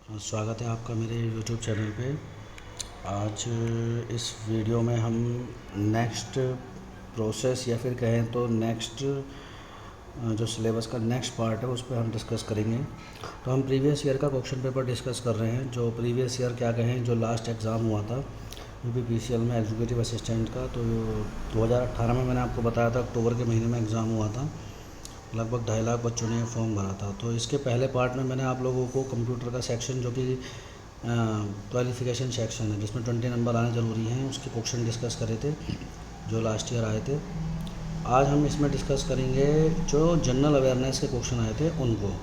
स्वागत है आपका मेरे YouTube चैनल पे। आज इस वीडियो में हम नेक्स्ट प्रोसेस या फिर कहें तो नेक्स्ट जो सिलेबस का नेक्स्ट पार्ट है उस पर हम डिस्कस करेंगे। तो हम प्रीवियस ईयर का क्वेश्चन पेपर डिस्कस कर रहे हैं। जो प्रीवियस ईयर क्या कहें, जो लास्ट एग्ज़ाम हुआ था यूपीपीसीएल में एग्जीक्यूटिव असिस्टेंट का, तो 2018 में मैंने आपको बताया था अक्टूबर के महीने में एग्ज़ाम हुआ था। लगभग 2.5 लाख बच्चों ने फॉर्म भरा था। तो इसके पहले पार्ट में मैंने आप लोगों को कंप्यूटर का सेक्शन जो कि क्वालिफ़िकेशन सेक्शन है जिसमें 20 नंबर आने ज़रूरी हैं, उसके क्वेश्चन डिस्कस करे थे जो लास्ट ईयर आए थे। आज हम इसमें डिस्कस करेंगे जो जनरल अवेयरनेस के क्वेश्चन आए थे उनको।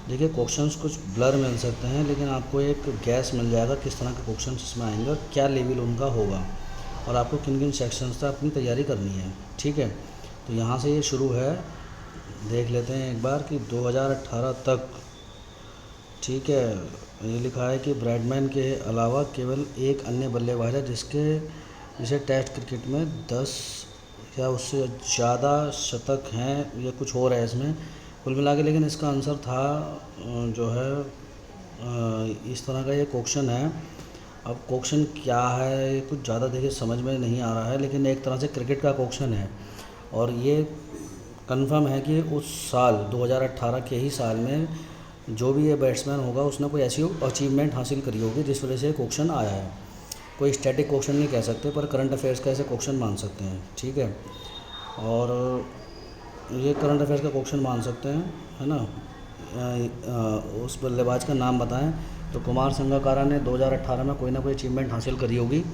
देखिए, क्वेश्चंस कुछ ब्लर मिल सकते हैं लेकिन आपको एक गैस मिल जाएगा किस तरह के क्वेश्चन इसमें आएंगे और क्या लेवल उनका होगा और आपको किन किन सेक्शंस तक अपनी तैयारी करनी है। ठीक है, तो यहाँ से ये शुरू है। देख लेते हैं एक बार कि 2018 तक। ठीक है, ये लिखा है कि ब्रैडमैन के अलावा केवल एक अन्य बल्लेबाज है जिसे टेस्ट क्रिकेट में 10 या उससे ज़्यादा शतक हैं या कुछ और है इसमें कुल मिला के। लेकिन इसका आंसर था जो है इस तरह का ये क्वेश्चन है। अब क्वेश्चन क्या है ये कुछ ज़्यादा देखिए समझ में नहीं आ रहा है, लेकिन एक तरह से क्रिकेट का क्वेश्चन है और ये कंफर्म है कि उस साल 2018 के ही साल में जो भी ये बैट्समैन होगा उसने कोई ऐसी अचीवमेंट हासिल करी होगी जिस वजह से ये क्वेश्चन आया है। कोई स्टैटिक क्वेश्चन नहीं कह सकते पर करंट अफेयर्स का ऐसे क्वेश्चन मान सकते हैं। ठीक है, और ये करंट अफेयर्स का क्वेश्चन मान सकते हैं, है ना। उस बल्लेबाज का नाम बताएं। तो कुमार संगकारा ने 2018 में कोई ना कोई अचीवमेंट हासिल करी होगी,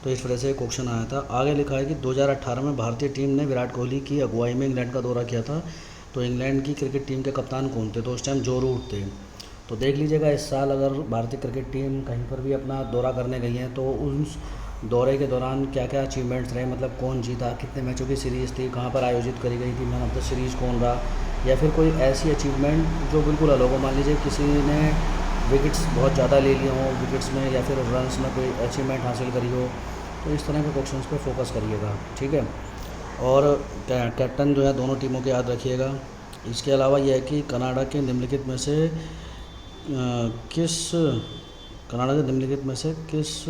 तो इस वजह से क्वेश्चन आया था। आगे लिखा है कि 2018 में भारतीय टीम ने विराट कोहली की अगुवाई में इंग्लैंड का दौरा किया था, तो इंग्लैंड की क्रिकेट टीम के कप्तान कौन थे? तो उस टाइम जो रूट थे। तो देख लीजिएगा, इस साल अगर भारतीय क्रिकेट टीम कहीं पर भी अपना दौरा करने गई है तो उस दौरे के दौरान क्या क्या अचीवमेंट्स रहे, मतलब कौन जीता, कितने मैचों की सीरीज़ थी, कहाँ पर आयोजित करी गई थी, मैन ऑफ द सीरीज़ कौन रहा, या फिर कोई ऐसी अचीवमेंट जो बिल्कुल अलग हो। मान लीजिए किसी ने विकेट्स बहुत ज़्यादा ले लिए हों विकेट्स में, या फिर रन्स में कोई अचीवमेंट हासिल करी हो। तो इस तरह के क्वेश्चंस पे फोकस करिएगा। ठीक है, और कैप्टन जो है दोनों टीमों के याद रखिएगा। इसके अलावा यह है कि कनाडा के निम्नलिखित में से किस कनाडा के निम्नलिखित में से किस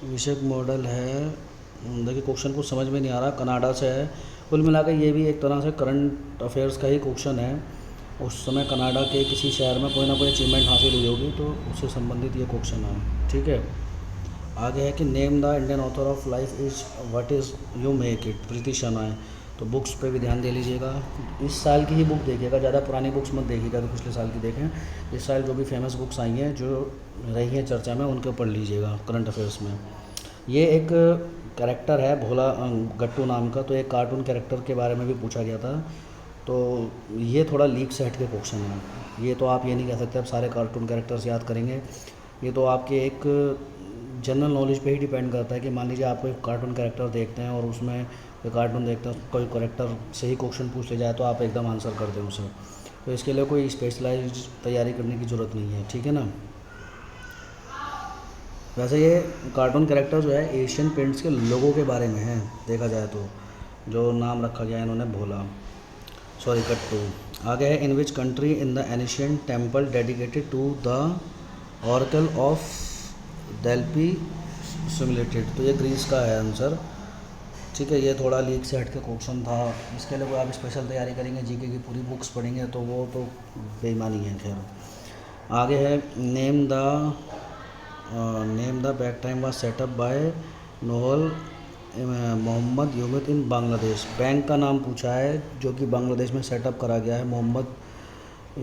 विषयक मॉडल है। देखिए, क्वेश्चन कुछ समझ में नहीं आ रहा, कनाडा से है। कुल मिलाकर ये भी एक तरह से करंट अफेयर्स का ही क्वेश्चन है। उस समय कनाडा के किसी शहर में कोई ना कोई अचीवमेंट हासिल हुई होगी, तो उससे संबंधित ये क्वेश्चन है। ठीक है, आगे है कि name the Indian author of life is what is you make it, Preeti Shenoy. तो बुक्स पे भी ध्यान दे लीजिएगा। इस साल की ही बुक देखिएगा, ज़्यादा पुरानी बुक्स मत देखिएगा, तो पिछले साल की देखें। इस साल जो भी फेमस बुक्स आई हैं जो रही हैं चर्चा में उनके पढ़ लीजिएगा करंट अफेयर्स में। ये एक कैरेक्टर है भोला गट्टू नाम का, तो एक कार्टून कैरेक्टर के बारे में भी पूछा गया था। तो ये थोड़ा लीक से हट के क्वेश्चन है। ये तो आप ये नहीं कह सकते आप सारे कार्टून कैरेक्टर्स याद करेंगे। ये तो आपके एक जनरल नॉलेज पे ही डिपेंड करता है कि मान लीजिए आप कोई कार्टून कैरेक्टर देखते हैं और उसमें कोई कार्टून देखते हैं, कोई कैरेक्टर से ही क्वेश्चन पूछ ले जाए तो आप एकदम आंसर कर दें उसे। तो इसके लिए कोई स्पेशलाइज्ड तैयारी करने की ज़रूरत नहीं है। ठीक है ना। वैसे ये कार्टून कैरेक्टर जो है एशियन पेंट्स के लोगों के बारे में है देखा जाए तो, जो नाम रखा गया है इन्होंने भोला सॉरी कट्टू। आगे है in which country in the ancient temple dedicated to the oracle of Delphi simulated. तो ये ग्रीस का है आंसर। ठीक है, ये थोड़ा लीक से हट के क्वेश्चन था। इसके लिए कोई आप स्पेशल तैयारी करेंगे, जीके की पूरी बुक्स पढ़ेंगे तो वो तो बेईमानी है। खैर, आगे है name the bank time was set up by Nobel Mohammad Yunus in Bangladesh. Bank का नाम पूछा है जो कि बांग्लादेश में सेटअप करा गया है मोहम्मद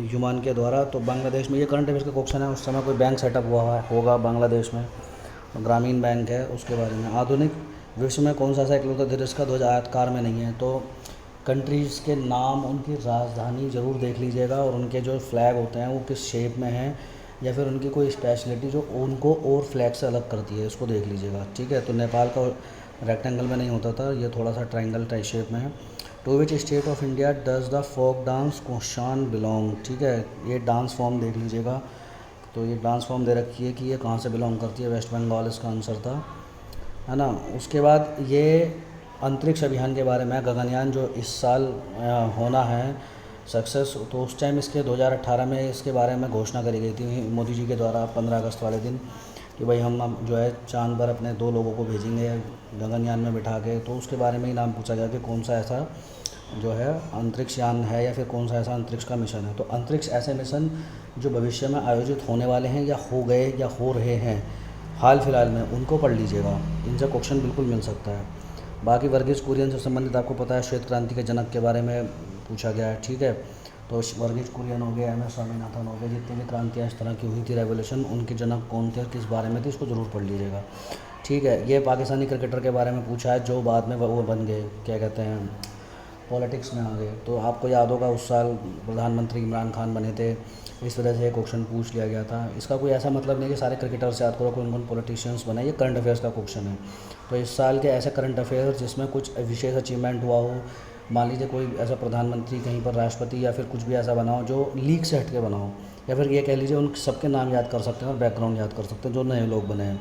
युमान के द्वारा। तो बांग्लादेश में ये करंट अफेयर्स का क्वेश्चन है, उस समय कोई बैंक सेटअप हुआ होगा बांग्लादेश में, ग्रामीण बैंक है उसके बारे में। आधुनिक विश्व में कौन सा ऐसा इकलौता देश जिसका ध्वज आयताकार में नहीं है? तो कंट्रीज़ के नाम, उनकी राजधानी ज़रूर देख लीजिएगा और उनके जो फ्लैग होते हैं वो किस शेप में हैं, या फिर उनकी कोई स्पेशलिटी जो उनको और फ्लैग से अलग करती है, उसको देख लीजिएगा। ठीक है, तो नेपाल का रेक्टेंगल में नहीं होता था, ये थोड़ा सा ट्रायंगल टाइप शेप में है। To which state of India does the folk dance कोशान बिलोंग। ठीक है, ये डांस फॉर्म देख लीजिएगा। तो ये डांस फॉर्म दे रखी है कि ये कहाँ से बिलोंग करती है, वेस्ट बंगाल इसका आंसर था, है ना। उसके बाद ये अंतरिक्ष अभियान के बारे में, गगनयान जो इस साल होना है सक्सेस। तो उस टाइम इसके 2018 में इसके बारे में घोषणा करी गई थी मोदी जी के द्वारा 15 अगस्त वाले दिन कि भाई हम अब जो है चाँद पर अपने 2 लोगों को भेजेंगे गगनयान में बिठा के। तो उसके बारे में ही नाम पूछा गया कि कौन सा ऐसा जो है अंतरिक्ष यान है या फिर कौन सा ऐसा अंतरिक्ष का मिशन है। तो अंतरिक्ष ऐसे मिशन जो भविष्य में आयोजित होने वाले हैं या हो गए या हो रहे हैं हाल फिलहाल में, उनको पढ़ लीजिएगा, इनसे क्वेश्चन बिल्कुल मिल सकता है। बाकी वर्गीज कुरियन से संबंधित आपको पता है श्वेत क्रांति के जनक के बारे में पूछा गया है, ठीक है। तो वर्गीज कुरियन हो गया, MS स्वामीनाथन हो गए, जितनी भी क्रांतियाँ इस तरह की हुई थी रेवोल्यूशन, उनके जनक कौन थे और किस बारे में थे, इसको ज़रूर पढ़ लीजिएगा, ठीक है। ये पाकिस्तानी क्रिकेटर के बारे में पूछा है जो बाद में वो बन गए, क्या कहते हैं, पॉलिटिक्स में आ गए। तो आपको याद होगा उस साल प्रधानमंत्री इमरान खान बने थे, इस वजह से ये क्वेश्चन पूछ लिया गया था। इसका कोई ऐसा मतलब नहीं कि सारे क्रिकेटर से याद करो कौन कौन पॉलिटिशियंस बने, ये करंट अफेयर्स का क्वेश्चन है। तो इस साल के ऐसे करंट अफेयर्स जिसमें कुछ विशेष अचीवमेंट हुआ हो, मान लीजिए कोई ऐसा प्रधानमंत्री कहीं पर राष्ट्रपति या फिर कुछ भी ऐसा बना हो जो लीग से हट के बना हो, या फिर ये कह लीजिए उन सबके नाम याद कर सकते हैं और बैकग्राउंड याद कर सकते हैं जो नए लोग बने हैं।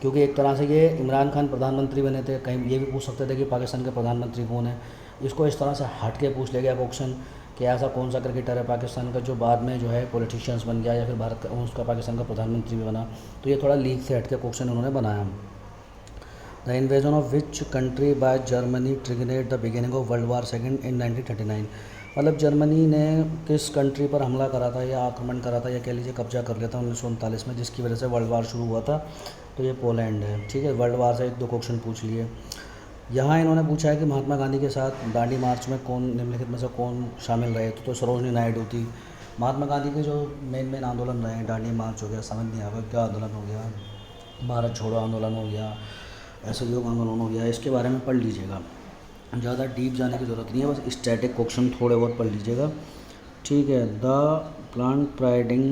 क्योंकि एक तरह से ये इमरान खान प्रधानमंत्री बने थे, कहीं ये भी पूछ सकते थे कि पाकिस्तान के प्रधानमंत्री कौन है। इसको इस तरह से हट के पूछ लिया गया क्वेश्चन कि ऐसा कौन सा क्रिकेटर है पाकिस्तान का जो बाद में जो है पॉलिटिशियंस बन गया या फिर भारत का उसका पाकिस्तान का प्रधानमंत्री भी बना। तो ये थोड़ा लीग से हट के क्वेश्चन उन्होंने बनाया। The invasion of which country by Germany triggered the beginning of world war second in 1939। मतलब जर्मनी ने किस कंट्री पर हमला करा था या आक्रमण करा था या कह लीजिए कब्जा कर लिया था 1939 में, जिसकी वजह से वर्ल्ड वार शुरू हुआ था। तो ये पोलैंड है, ठीक है। वर्ल्ड वार से 1-2 क्वेश्चन पूछ लिए। यहाँ इन्होंने पूछा है कि महात्मा गांधी के साथ दांडी मार्च में कौन निम्नलिखित में से कौन शामिल रहे। तो सरोजनी नायडू थी। महात्मा गांधी के जो मेन आंदोलन रहे हैं, दांडी मार्च हो गया, समझ नहीं आ रहा क्या आंदोलन हो गया, भारत छोड़ो आंदोलन हो गया, असहयोग आंदोलन हो गया, इसके बारे में पढ़ लीजिएगा। ज़्यादा डीप जाने की ज़रूरत नहीं है, बस स्टैटिक क्वेश्चन थोड़े बहुत पढ़ लीजिएगा, ठीक है। द प्लांट प्राइडिंग,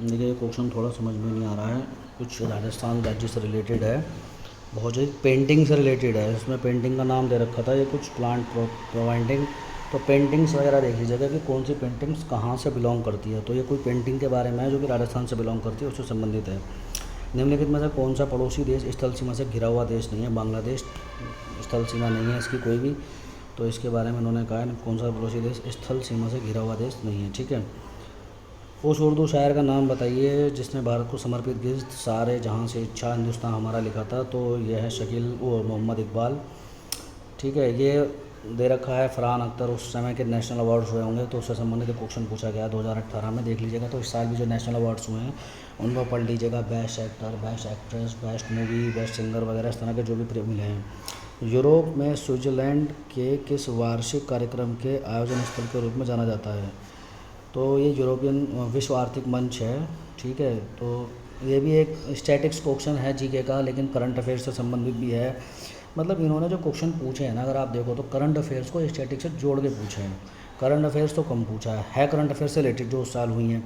देखिए ये क्वेश्चन थोड़ा समझ में नहीं आ रहा है, कुछ राजस्थान राज्य से रिलेटेड है, बहुत जो पेंटिंग से रिलेटेड है, इसमें पेंटिंग का नाम दे रखा था ये कुछ प्लांट प्रोवाइडिंग। तो पेंटिंग्स वगैरह देख लीजिएगा कि कौन सी पेंटिंग्स कहाँ से बिलोंग करती है। तो ये कोई पेंटिंग के बारे में है जो कि राजस्थान से बिलोंग करती है, उससे संबंधित है। निम्नलिखित में से कौन सा पड़ोसी देश स्थल सीमा से घिरा हुआ देश नहीं है। बांग्लादेश स्थल सीमा नहीं है इसकी कोई भी, तो इसके बारे में उन्होंने कहा है कौन सा पड़ोसी देश स्थल सीमा से घिरा हुआ देश नहीं है, ठीक है। उस उर्दू शायर का नाम बताइए जिसने भारत को समर्पित गीत सारे जहाँ से इच्छा हिंदुस्तान हमारा लिखा था। तो यह है शकील मोहम्मद इकबाल, ठीक है। ये दे रखा है फरहान अख्तर, उस समय के नेशनल अवार्ड्स हुए होंगे तो उससे संबंधित क्वेश्चन पूछा गया 2018 में, देख लीजिएगा। तो इस साल भी जो नेशनल अवार्ड्स हुए हैं उनको पढ़ लीजिएगा, best actor, best actress, best movie, best singer वगैरह इस तरह के जो भी मिले हैं। यूरोप में स्विट्ज़रलैंड के किस वार्षिक कार्यक्रम के आयोजन स्थल के रूप में जाना जाता है। तो ये यूरोपियन विश्व आर्थिक मंच है, ठीक है। तो ये भी एक स्टैटिक्स क्वेश्चन है जीके का, लेकिन करंट अफेयर्स से संबंधित भी है। मतलब इन्होंने जो क्वेश्चन पूछे हैं ना, अगर आप देखो तो करंट अफेयर्स को स्टैटिक्स से जोड़ के पूछे हैं। करंट अफेयर्स तो कम पूछा है करंट अफेयर्स से रिलेटेड जो उस साल हुई हैं,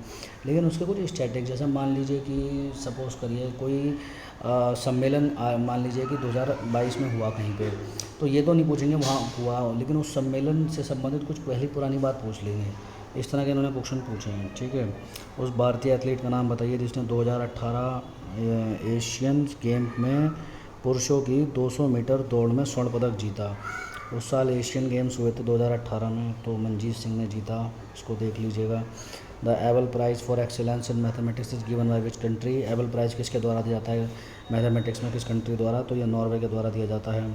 लेकिन उसके कुछ स्टैटिक्स, जैसे मान लीजिए कि सपोज़ करिए कोई सम्मेलन मान लीजिए कि 2022 में हुआ कहीं पे, तो ये तो नहीं पूछेंगे वहाँ हुआ हो, लेकिन उस सम्मेलन से संबंधित कुछ पहली पुरानी बात पूछ लेंगे। इस तरह के इन्होंने क्वेश्चन पूछे हैं, ठीक है। उस भारतीय एथलीट का नाम बताइए जिसने 2018 एशियन गेम में पुरुषों की 200 मीटर दौड़ में स्वर्ण पदक जीता। उस साल एशियन गेम्स हुए थे 2018 में, तो मनजीत सिंह ने जीता, इसको देख लीजिएगा। The Abel prize for excellence in mathematics is given by which country. Abel prize किसके द्वारा दिया जाता है मैथमेटिक्स में, किस कंट्री द्वारा, तो ये नॉर्वे के द्वारा दिया जाता है,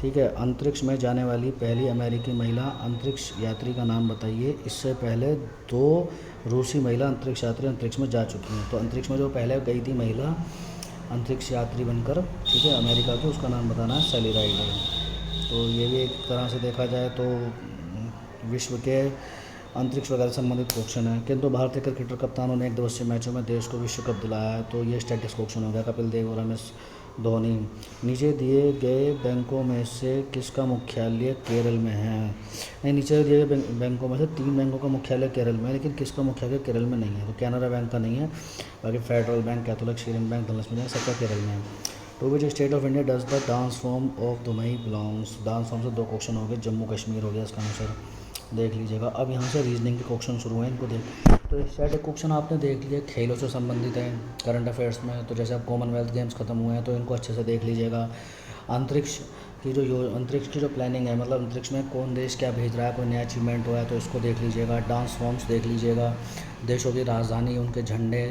ठीक है। अंतरिक्ष में जाने वाली पहली अमेरिकी महिला अंतरिक्ष यात्री का नाम बताइए। इससे पहले 2 रूसी महिला अंतरिक्ष यात्री अंतरिक्ष में जा चुकी हैं। तो अंतरिक्ष में जो पहले गई थी महिला अंतरिक्ष यात्री बनकर, ठीक है, अमेरिका की, उसका नाम बताना है सैली राइडर। तो ये भी एक तरह से देखा जाए तो विश्व के अंतरिक्ष वगैरह से संबंधित क्वेश्चन है। किंतु भारतीय क्रिकेटर कप्तानों ने 1 दिवसीय मैचों में देश को विश्व कप दिलाया है। तो ये स्टैटिक्स क्वेश्चन हो गया। कपिल देव और MS धोनी। नीचे दिए गए बैंकों में से किसका मुख्यालय केरल में है। नहीं, नीचे दिए गए बैंकों में से 3 बैंकों का मुख्यालय केरल में है, लेकिन किसका मुख्यालय केरल में नहीं है। तो कैनरा बैंक का नहीं है, बाकी federal bank, Catholic Syrian bank, Dhanlaxmi bank, सबका केरल में है। To which state of India does the dance form of दुमई बिलोंग्स। डांस फॉर्म से 2 क्वेश्चन हो गए, जम्मू कश्मीर हो गया इसका आंसर, देख लीजिएगा। अब यहाँ से रीजनिंग के क्वेश्चन शुरू हैं, इनको देख। तो स्टैटिक क्वेश्चन आपने देख लिए, खेलों से संबंधित हैं करंट अफेयर्स में। तो जैसे अब कॉमनवेल्थ गेम्स खत्म हुए हैं तो इनको अच्छे से देख लीजिएगा। अंतरिक्ष कि जो अंतरिक्ष की जो प्लानिंग है, मतलब अंतरिक्ष में कौन देश क्या भेज रहा है, कोई नया अचीवमेंट हुआ है तो इसको देख लीजिएगा। डांस फॉर्म्स देख लीजिएगा, देशों की राजधानी, उनके झंडे,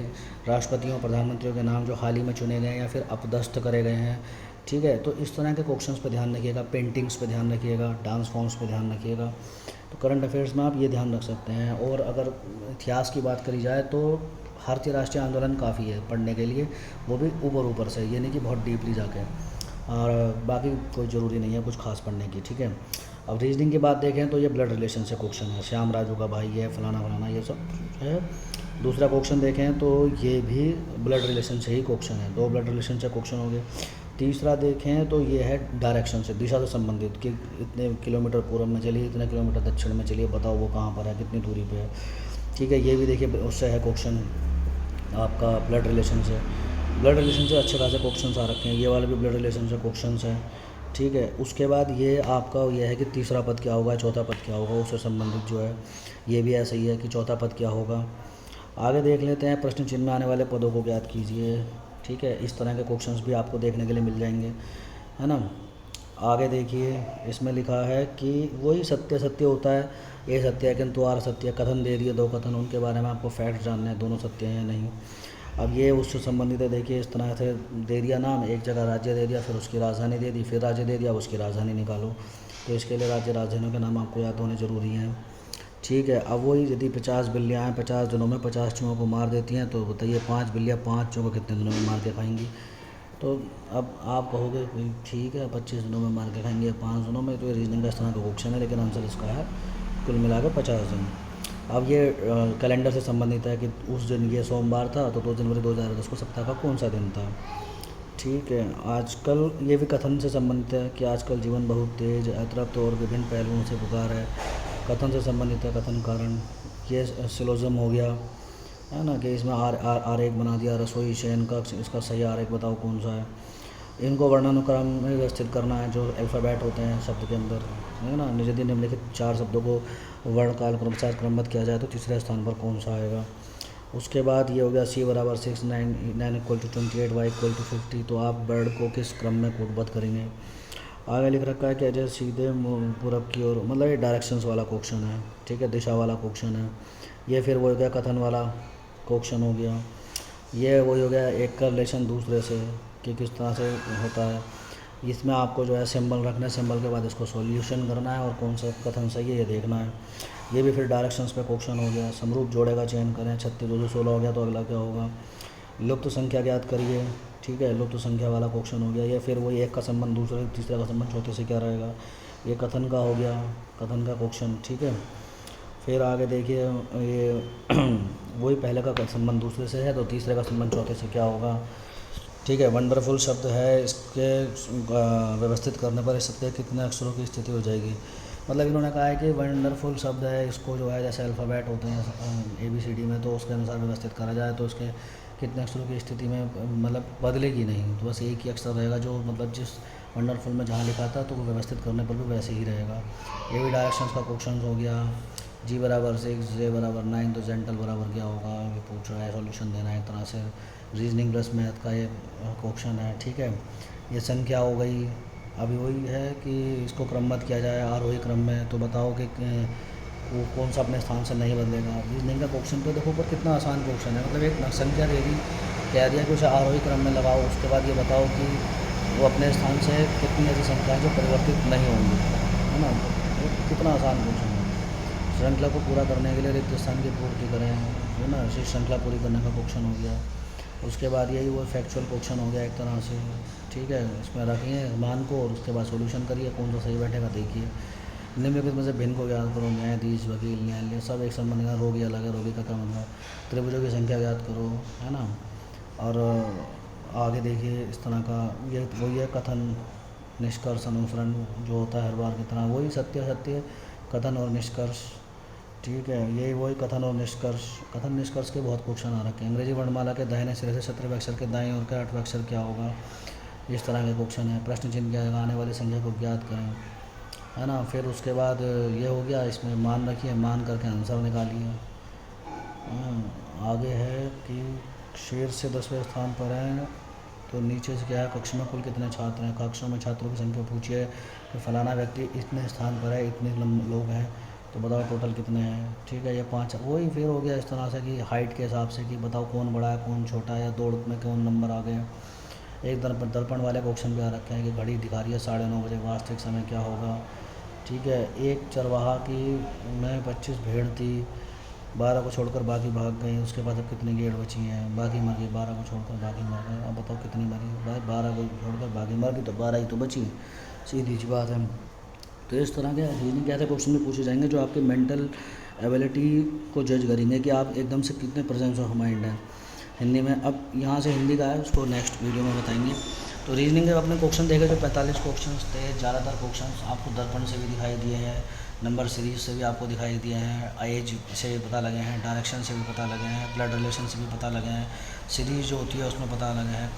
राष्ट्रपतियों प्रधानमंत्रियों के नाम जो हाल ही में चुने गए हैं या फिर अपदस्थ करे गए हैं, ठीक है। तो इस तरह के क्वेश्चंस पे ध्यान रखिएगा, पेंटिंग्स पे ध्यान रखिएगा, डांस फॉर्म्स पे ध्यान रखिएगा। तो करंट अफेयर्स में आप ये ध्यान रख सकते हैं। और अगर इतिहास की बात करी जाए तो भारतीय राष्ट्रीय आंदोलन काफ़ी है पढ़ने के लिए, वो भी ऊपर से, ये नहीं कि बहुत डीपली जाके, और बाकी कोई ज़रूरी नहीं है कुछ खास पढ़ने की, ठीक है। अब रीजनिंग की बात देखें तो ये ब्लड रिलेशन से क्वेश्चन है, श्याम राजू का भाई है, फलाना फलाना, ये सब है। दूसरा क्वेश्चन देखें तो ये भी ब्लड रिलेशन से ही क्वेश्चन है, 2 ब्लड रिलेशन से क्वेश्चन हो गए। तीसरा देखें तो ये है डायरेक्शन से, दिशा से संबंधित, कि इतने किलोमीटर पूर्व में चलिए, इतने किलोमीटर दक्षिण में चलिए, बताओ वो कहाँ पर है, कितनी दूरी पे है, ठीक है। ये भी देखिए उससे है क्वेश्चन आपका ब्लड रिलेशन से। ब्लड रिलेशन से अच्छे खासे क्वेश्चंस आ रखे हैं, ये वाले भी ब्लड रिलेशन से क्वेश्चंस हैं, ठीक है। उसके बाद ये आपका ये है कि तीसरा पद क्या होगा, चौथा पद क्या होगा, उससे संबंधित जो है ये भी ऐसा ही है कि चौथा पद क्या होगा। आगे देख लेते हैं, प्रश्न चिन्ह में आने वाले पदों को ज्ञात कीजिए, ठीक है। इस तरह के क्वेश्चंस भी आपको देखने के लिए मिल जाएंगे, है ना। आगे देखिए, इसमें लिखा है कि वही सत्य सत्य होता है, ये सत्य है किंतु आर सत्य, कथन दे दिए 2 कथन, उनके बारे में आपको फैक्ट जानना है, दोनों सत्य हैं या नहीं। अब ये उससे संबंधित है, देखिए इस तरह से दे दिया नाम, एक जगह राज्य दे दिया, फिर उसकी राजधानी दे दी, फिर राज्य दे दिया, उसकी राजधानी निकालो। तो इसके लिए राज्य राजधानियों के नाम आपको याद होने ज़रूरी हैं, ठीक है। अब वही यदि 50 बिल्लियाँ हैं 50 दिनों में 50 चूहों को मार देती हैं, तो बताइए 5 बिल्लियाँ 5 चूहों को कितने दिनों में मार के खाएंगी। तो अब आप कहोगे ठीक है 25 दिनों में मार के खाएंगे, 5 दिनों में, तो ये रीजनिंग का इस तरह का क्वेश्चन है, लेकिन आंसर इसका है कुल मिलाकर 50 दिन। अब ये कैलेंडर से संबंधित है कि उस दिन ये सोमवार था, तो 2 जनवरी 2010 को सप्ताह का कौन सा दिन था, ठीक है। आजकल ये भी कथन से संबंधित है कि आजकल जीवन बहुत तेज, अतृप्त और विभिन्न पहलुओं से पुकार है, कथन से संबंधित है, कथन कारण। ये सिलोज़म हो गया, है ना, कि इसमें आरेख बना दिया, रसोई शयन का, इसका सही आरेख बताओ कौन सा है। इनको वर्णानुक्रम में व्यवस्थित करना है, जो अल्फ़ाबेट होते हैं शब्द के अंदर, है ना। यदि निम्नलिखित 4 शब्दों को वर्ण काल क्रमशः क्रमबद्ध किया जाए तो तीसरे स्थान पर कौन सा आएगा। उसके बाद ये हो गया C = 6, 9 = 28, Y = 50, तो आप वर्ड को किस क्रम में कोडबद्ध करेंगे। आगे लिख रखा है कि अजय सीधे पूरब की ओर, मतलब ये डायरेक्शंस वाला क्वेश्चन है, ठीक है, दिशा वाला क्वेश्चन है। ये फिर वो हो गया कथन वाला क्वेश्चन हो गया। ये वही हो गया एक का रिलेशन दूसरे से कि किस तरह से होता है। इसमें आपको जो है सिंबल रखना है, सिंबल के बाद इसको सॉल्यूशन करना है और कौन सा कथन सही है ये देखना है। ये भी फिर डायरेक्शंस पे क्वेश्चन हो गया। समरूप जोड़े का चयन करें, 36 2 16 हो गया, तो अगला क्या होगा। लुप्त संख्या ज्ञात करिए, ठीक है, लुप्त संख्या वाला क्वेश्चन हो गया। ये फिर वही एक का संबंध दूसरे तीसरे का संबंध चौथे से क्या रहेगा। ये कथन का हो गया, कथन का क्वेश्चन, ठीक है। फिर आगे देखिए ये वही पहले का संबंध दूसरे से है, तो तीसरे का संबंध चौथे से क्या होगा, ठीक है। वंडरफुल शब्द है, इसके व्यवस्थित करने पर इस शब्द के कितने अक्षरों की स्थिति हो जाएगी। मतलब इन्होंने कहा है कि वंडरफुल शब्द है, इसको जो है जैसे अल्फ़ाबेट होते हैं ABCD में, तो उसके अनुसार व्यवस्थित करा जाए तो इसके कितने अक्षरों की स्थिति में मतलब बदलेगी नहीं, तो बस एक ही अक्षर रहेगा जो मतलब जिस वंडरफुल में जहाँ लिखा था तो वो व्यवस्थित करने पर भी वैसे ही रहेगा। ये भी डायरेक्शंस का क्वेश्चन हो गया। G = 6, J = 9, तो जेंटल बराबर क्या होगा, ये पूछ रहा है, सॉल्यूशन देना है एक तरह से। रीजनिंग प्लस मैथ का ये क्वेश्चन है, ठीक है। ये संख्या हो गई। अभी वही है कि इसको क्रमबद्ध किया जाए आरोही क्रम में, तो बताओ कि वो कौन सा अपने स्थान से नहीं बदलेगा। रीजनिंग का क्वेश्चन तो देखो पर कितना आसान क्वेश्चन है, मतलब एक संख्या दे दी, कह दिया कि उसे आरोही क्रम में लगाओ, उसके बाद ये बताओ कि वो अपने स्थान से कितनी ऐसी संख्या है जो परिवर्तित नहीं होंगी, है ना। कितना आसान क्वेश्चन है। श्रृंखला को पूरा करने के लिए रिक्त स्थान की पूर्ति करें, है ना, इसी श्रृंखला पूरी करने का क्वेश्चन हो गया। उसके बाद यही वो फैक्चुअल क्वेश्चन हो गया एक तरह से, ठीक है। इसमें रखिए मान को और उसके बाद सॉल्यूशन करिए, कौन सा सही बैठेगा देखिए। निम्नलिखित में से भिन्न को ज्ञात करो, न्यायाधीश, वकील, न्यायालय, सब एक संबंध का। रोगी अलग है, रोगी का क्या मतलब, त्रिभुजों की संख्या ज्ञात करो, है ना। और आगे देखिए इस तरह का ये वही है कथन निष्कर्ष अनुसरण जो होता है हर बार की तरह, वही सत्य सत्य कथन और निष्कर्ष, ठीक है। यही वही कथन और निष्कर्ष। कथन निष्कर्ष के बहुत क्वेश्चन आ रखे हैं। अंग्रेजी वर्णमाला के दाहिने सिरे से 17वें अक्षर के दाएं ओर का 8वां अक्षर क्या होगा, इस तरह के क्वेश्चन है। प्रश्न चिन्ह क्या है, आने वाली संख्या को ज्ञात करें, है ना। फिर उसके बाद ये हो गया, इसमें मान रखिए, मान करके आंसर निकालिए। आगे है कि शेर से 10वें स्थान पर है, तो नीचे से क्या है, कक्षा में कुल कितने छात्र हैं, कक्षा में छात्रों की संख्या पूछिए, तो फलाना व्यक्ति इतने स्थान पर है, इतने लोग हैं, तो बताओ टोटल कितने हैं। ठीक है, ये 5 वही फिर हो गया इस तरह से कि हाइट के हिसाब से कि बताओ कौन बड़ा है कौन छोटा है, या दौड़ में कौन नंबर आ गए। एक दर्पण वाले क्वेश्चन भी आ रखे हैं कि घड़ी दिखा रही है 9:30 बजे, वास्तविक समय क्या होगा। ठीक है, एक चरवाहा की में 25 भेड़ थी, 12 को छोड़कर बाकी भाग गई, उसके बाद अब कितनी भेड़ बची हैं, बाकी मर गई, 12 को छोड़कर बाकी मर गए। अब बताओ कितनी मरी भाई, 12 को छोड़कर बाकी मर गई तो 12 ही तो बची, सीधी सी बात है। तो इस तरह के रीजनिंग के ऐसे क्वेश्चन भी पूछे जाएंगे जो आपके मेंटल एबिलिटी को जज करेंगे कि आप एकदम से कितने प्रेजेंस ऑफ माइंड हैं हिंदी में। अब यहाँ से हिंदी का है, उसको नेक्स्ट वीडियो में बताएंगे। तो रीजनिंग के अपने क्वेश्चन देखे जो 45 क्वेश्चन थे, ज़्यादातर क्वेश्चन आपको दर्पण से भी दिखाई दिए हैं, नंबर सीरीज से भी आपको दिखाई दिए हैं, एज से भी पता लगे हैं, डायरेक्शन से भी पता लगे हैं, ब्लड रिलेशन से भी पता लगे हैं, सीरीज जो होती है उसमें पता लगे हैं,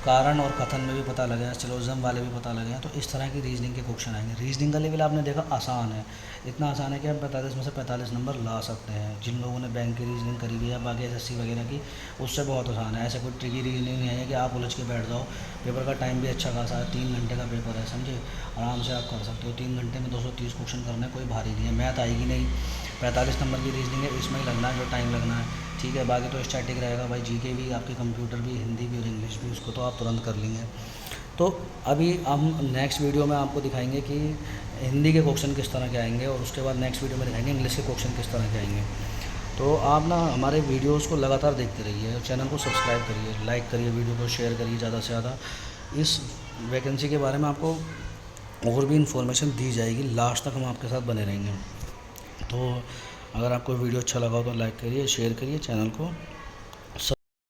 कारण और कथन में भी पता लगे हैं, सिलोज़म वाले भी पता लगे हैं। तो इस तरह की रीजनिंग के क्वेश्चन आएंगे। रीजनिंग का लेवल आपने देखा आसान है, इतना आसान है कि आप 45 में से 45 नंबर ला सकते हैं। जिन लोगों ने बैंक की रीजनिंग करी हुई है या बाकी SSC वगैरह की, उससे बहुत आसान है। ऐसा कोई ट्रिकी रीजनिंग नहीं है कि आप उलझ के बैठ जाओ। पेपर का टाइम भी अच्छा खासा है, 3 घंटे का पेपर है, समझे, आराम से आप कर सकते हो। 3 घंटे में 230 क्वेश्चन करने कोई भारी नहीं है। मैथ आएगी नहीं, 45 नंबर की रीजनिंग है, इसमें ही लगना है जो टाइम लगना है। ठीक है, बाकी तो स्टैटिक रहेगा भाई, GK भी आपके, कंप्यूटर भी, हिंदी भी और इंग्लिश भी, उसको तो आप तुरंत कर लेंगे। तो अभी हम नेक्स्ट वीडियो में आपको दिखाएंगे कि हिंदी के क्वेश्चन किस तरह के आएंगे, और उसके बाद नेक्स्ट वीडियो में दिखाएंगे इंग्लिश के क्वेश्चन किस तरह के आएंगे। तो आप ना हमारे वीडियोस को लगातार देखते रहिए और चैनल को सब्सक्राइब करिए, लाइक करिए, वीडियो को शेयर करिए ज़्यादा से ज़्यादा। इस वैकेंसी के बारे में आपको और भी इन्फॉर्मेशन दी जाएगी, लास्ट तक हम आपके साथ बने रहेंगे। तो अगर आपको वीडियो अच्छा लगा हो तो लाइक करिए, शेयर करिए चैनल को।